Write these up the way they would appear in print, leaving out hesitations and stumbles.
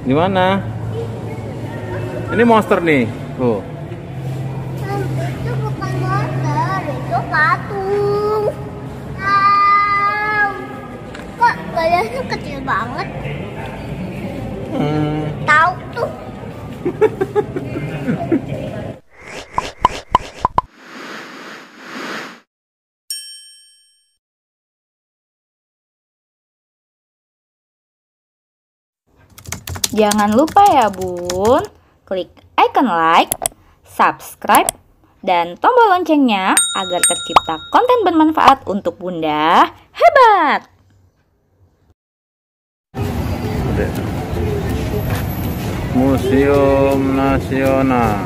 Di mana? Ini monster nih. Tuh. Itu bukan monster, itu patung. Wow. Kok badannya kecil banget? Tahu tuh. Jangan lupa ya bun, klik icon like, subscribe, dan tombol loncengnya agar tercipta konten bermanfaat untuk Bunda Hebat. Museum Nasional.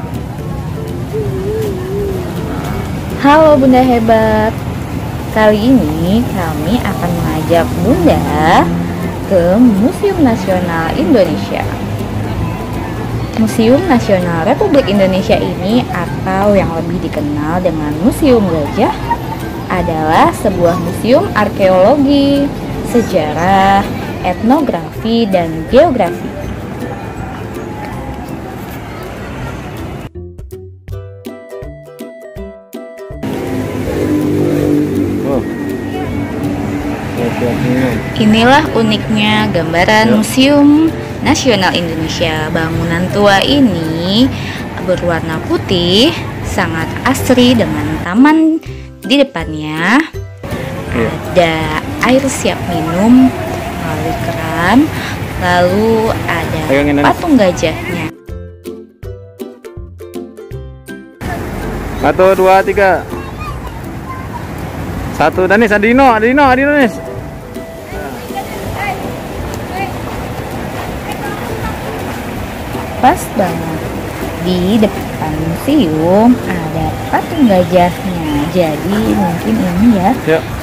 Halo Bunda Hebat, kali ini kami akan mengajak Bunda ke Museum Nasional Indonesia. Museum Nasional Republik Indonesia ini, atau yang lebih dikenal dengan Museum Gajah, adalah sebuah museum arkeologi, sejarah, etnografi, dan geografi. Inilah uniknya gambaran Museum Nasional Indonesia. Bangunan tua ini berwarna putih, sangat asri dengan taman di depannya. Ada air siap minum melalui keran, lalu ada patung gajahnya. 1, 2, 3. 1, Danis, Adino Danis. Pas banget di depan museum ada patung gajahnya. Jadi mungkin ini ya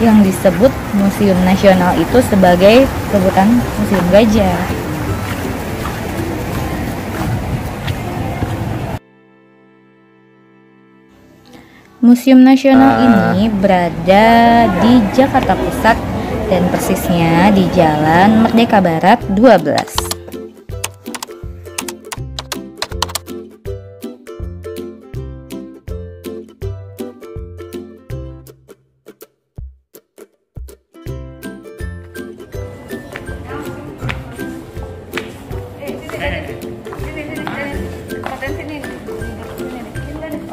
yang disebut Museum Nasional itu sebagai sebutan Museum Gajah. Museum Nasional ini berada di Jakarta Pusat dan persisnya di Jalan Merdeka Barat 12.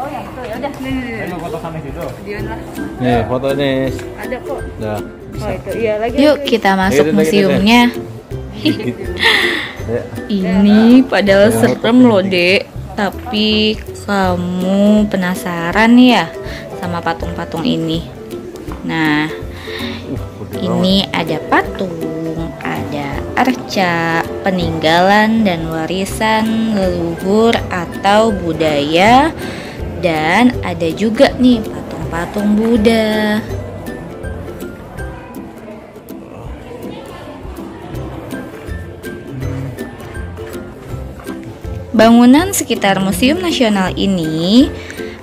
Oh ya itu ya udah. Nih. Foto sama situ. Nih, foto nih. Ada kok. Nah. Oh itu iya lagi. Yuk kita masuk museumnya. Ini padahal serem loh, Dek. Tapi kamu penasaran ya sama patung-patung ini. Nah, ini ada patung, ada arca, peninggalan dan warisan leluhur atau budaya, dan ada juga nih patung-patung Buddha. Bangunan sekitar Museum Nasional ini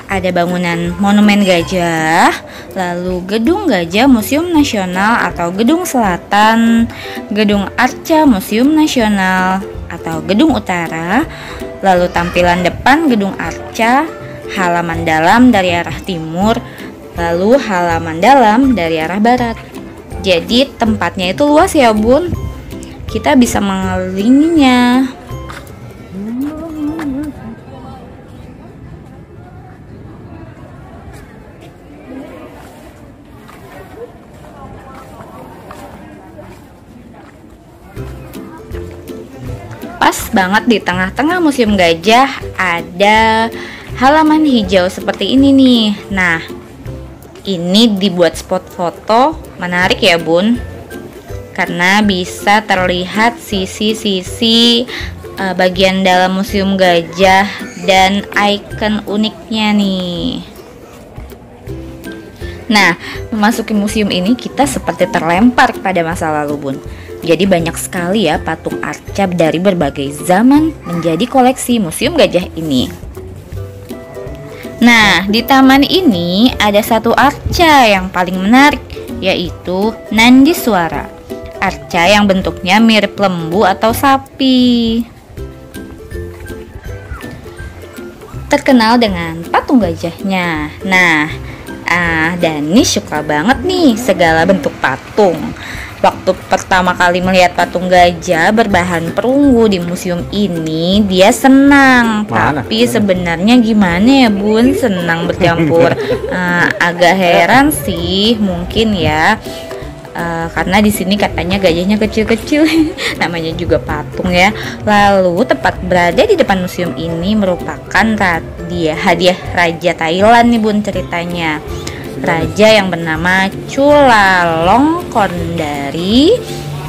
ada bangunan Monumen Gajah, lalu Gedung Gajah Museum Nasional atau Gedung Selatan, Gedung Arca Museum Nasional atau Gedung Utara, lalu tampilan depan Gedung Arca, halaman dalam dari arah timur, lalu halaman dalam dari arah barat. Jadi tempatnya itu luas ya bun, kita bisa mengelilinginya. Pas banget di tengah-tengah Museum Gajah ada halaman hijau seperti ini nih. Nah, ini dibuat spot foto, menarik ya bun, karena bisa terlihat sisi-sisi bagian dalam Museum Gajah dan ikon uniknya nih. Nah, memasuki museum ini kita seperti terlempar pada masa lalu bun. Jadi banyak sekali ya patung arca dari berbagai zaman menjadi koleksi Museum Gajah ini. Nah, di taman ini ada satu arca yang paling menarik, yaitu Nandiswara. Arca yang bentuknya mirip lembu atau sapi. terkenal dengan patung gajahnya. Nah, Dani suka banget nih segala bentuk patung. Waktu pertama kali melihat patung gajah berbahan perunggu di museum ini, dia senang. Mana? Tapi sebenarnya gimana ya Bun, senang bercampur. Agak heran sih mungkin ya. Karena di sini katanya gajahnya kecil-kecil, namanya juga patung ya. Lalu tepat berada di depan museum ini merupakan hadiah Raja Thailand nih Bun ceritanya. Raja yang bernama Chulalongkornray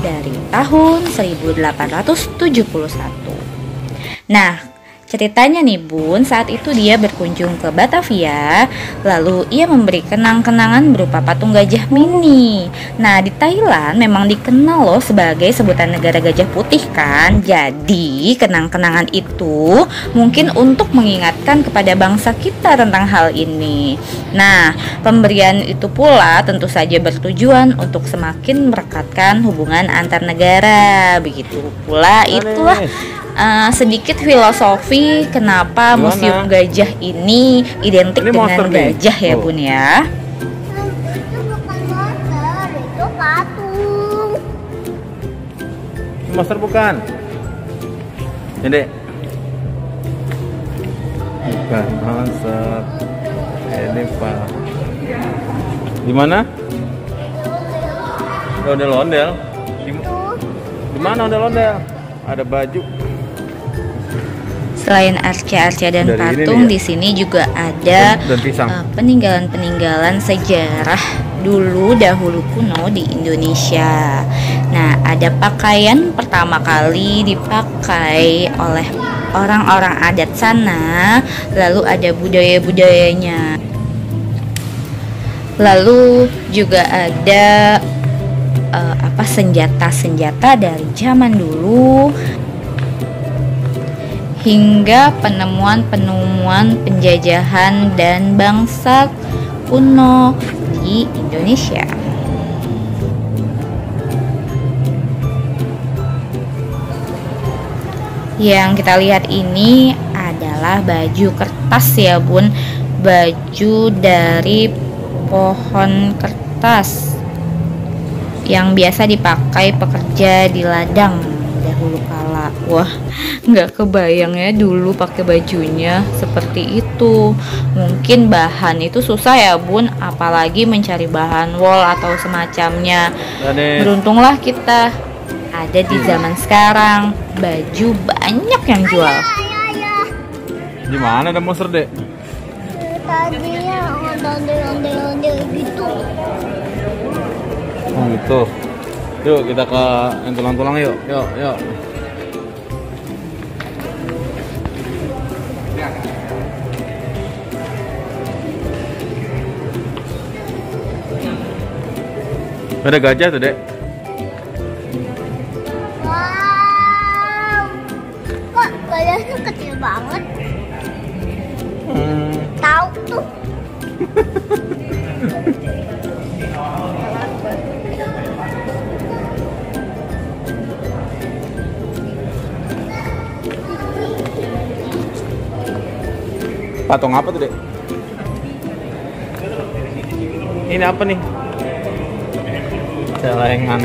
dari tahun 1871. Nah, ceritanya nih Bun, saat itu dia berkunjung ke Batavia, lalu ia memberi kenang-kenangan berupa patung gajah mini. Nah, di Thailand memang dikenal loh sebagai sebutan negara gajah putih kan. Jadi, kenang-kenangan itu mungkin untuk mengingatkan kepada bangsa kita tentang hal ini. Nah, pemberian itu pula tentu saja bertujuan untuk semakin merekatkan hubungan antar negara. Begitu pula itulah sedikit filosofi kenapa Gimana? museum gajah ini identik Ini dengan monster nih. gajah ya Oh. Bun ya. Itu bukan monster, itu patung. Ini monster bukan? Ini Dek. Bukan monster. Ini Pak. Di mana? Ondel-ondel. Di mana ondel-ondel? Ada baju. Selain arca-arca dan Dari ini patung, nih ya? di sini juga ada Dan pisang. peninggalan-peninggalan sejarah dahulu kuno di Indonesia. Nah, ada pakaian pertama kali dipakai oleh orang-orang adat sana, lalu ada budaya-budayanya. Lalu juga ada senjata-senjata dari zaman dulu hingga penemuan-penemuan penjajahan dan bangsa kuno di Indonesia. Yang kita lihat ini adalah baju kertas ya Bun, baju dari pohon kertas yang biasa dipakai pekerja di ladang dahulu kala. Wah, nggak kebayang ya dulu pakai bajunya seperti itu. Mungkin bahan itu susah ya Bun, apalagi mencari bahan wol atau semacamnya. Dani. Beruntunglah kita ada di zaman sekarang, baju banyak yang jual. Ayah. Di mana ada monster, Dek? Tadinya ondel-ondel gitu. Oh gitu. Yuk kita ke yang tulang-tulang yuk. Yuk. Ada gajah tuh, Dek. Wow. Kok gajahnya kecil banget? Tahu tuh. Patung apa tuh, Dek? Ini apa nih? Celengan.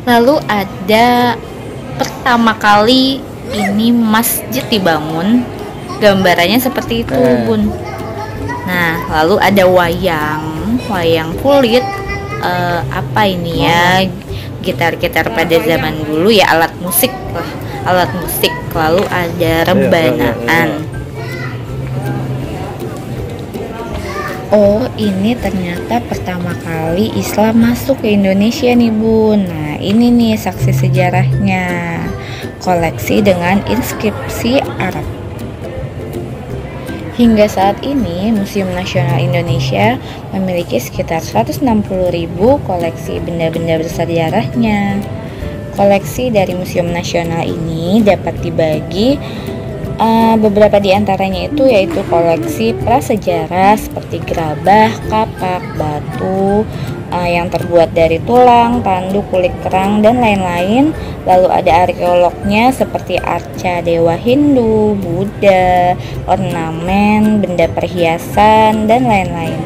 Lalu ada pertama kali ini masjid dibangun, gambarannya seperti itu Bun. Nah, lalu ada wayang kulit, apa ini ya, gitar-gitar pada zaman dulu ya, alat musik. Lalu ada rebanaan. Oh, ini ternyata pertama kali Islam masuk ke Indonesia nih Bun. Nah, ini nih saksi sejarahnya. Koleksi dengan inskripsi Arab. Hingga saat ini, Museum Nasional Indonesia memiliki sekitar 160.000 koleksi benda-benda bersejarahnya. Koleksi dari Museum Nasional ini dapat dibagi beberapa di antaranya itu yaitu koleksi prasejarah seperti gerabah, kapak, batu yang terbuat dari tulang, tanduk, kulit kerang, dan lain-lain. Lalu ada arkeolognya seperti arca dewa Hindu, Buddha, ornamen, benda perhiasan, dan lain-lain.